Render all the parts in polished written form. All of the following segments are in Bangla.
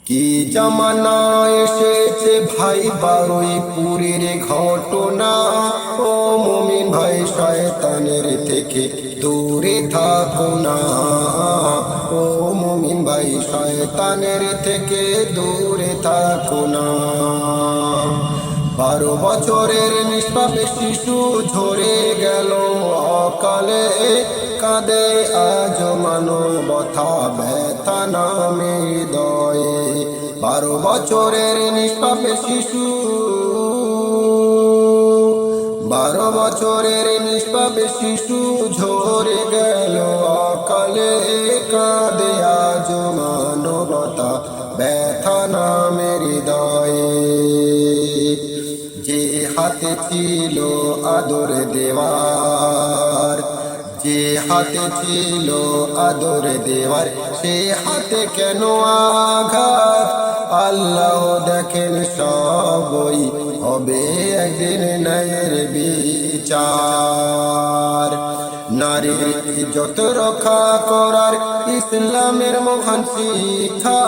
কি জামানা এসেছে ভাই বারুইপুরের ঘটনা। ও মুমিন ভাই শয়তানের থেকে দূরে থাকো না। ও মুমিন ভাই শয়তানের থেকে দূরে থাকো না। 12 বছরের নিষ্পাপ শিশু ঝরে গেল অকালে। কাঁদে আজ মানবতা ব্যথা নামে হৃদয়ে। 12 বছরের নিষ্পাপ শিশু, 12 বছরের নিষ্পাপ শিশু ঝরে গেল অকালে। কাঁদে আজ মানবতা ব্যথা নামে হৃদয়ে। যে হাতে ছিল আদর দেওয়ার, যে হাতে ছিল আদর দেওয়ার, সে হাতে কেন আঘাত? আল্লাহ দেখেন সবই, হবে একদিন ন্যায়ের বিচার। নারীর ইজ্জত রক্ষা করার ইসলামের মহান শিক্ষা।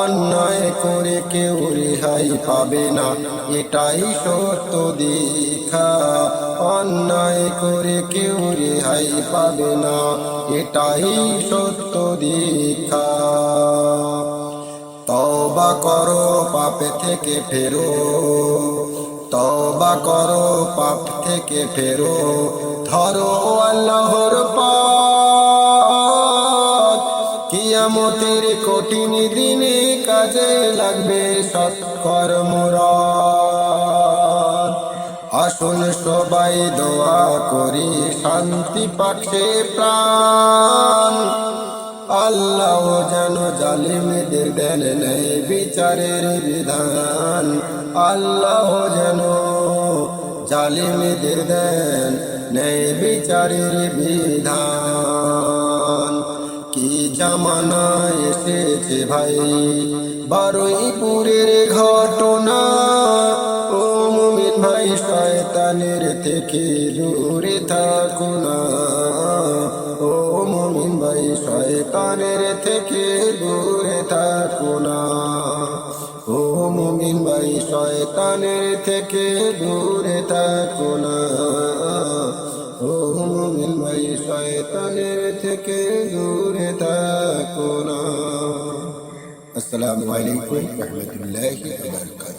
অন্যায় করে কেউ রেহাই পাবে না, এটাই সত্য দীক্ষা। অন্যায় করে কেউ রেহাই পাবে না, এটাই সত্য দীক্ষা। তওবা করো পাপ থেকে ফেরো, তওবা করো পাপ থেকে ফেরো। ধরো আল্লাহর পথ, কিয়ামতের কঠিন দিনে কাজে লাগবে সৎকর্মরত। আসুন সবাই দোয়া করি, শান্তি পাচ্ছে প্রাণ। আল্লাহ যেন জালিমদের দেন নেই বিচারের বিধান। আল্লাহ যেন জালিমদের দেন নেই বিচারের বিধান। কি জামানা এসেছে ভাই বারুইপুরের ঘটনা। ও মুমিন ভাই শয়তানের থেকে দূরে থাকো না। ও মুমিন ভাই শয়তানের থেকে দূরে থাকো না। ও মুমিন ভাই শয়তানের থেকে দূরে থাকো না। ও মুমিন ভাই শয়তানের থেকে দূরে থাকো না। আসসালামু আলাইকুম ওয়া রাহমাতুল্লাহি ওয়া বারাকাতুহু।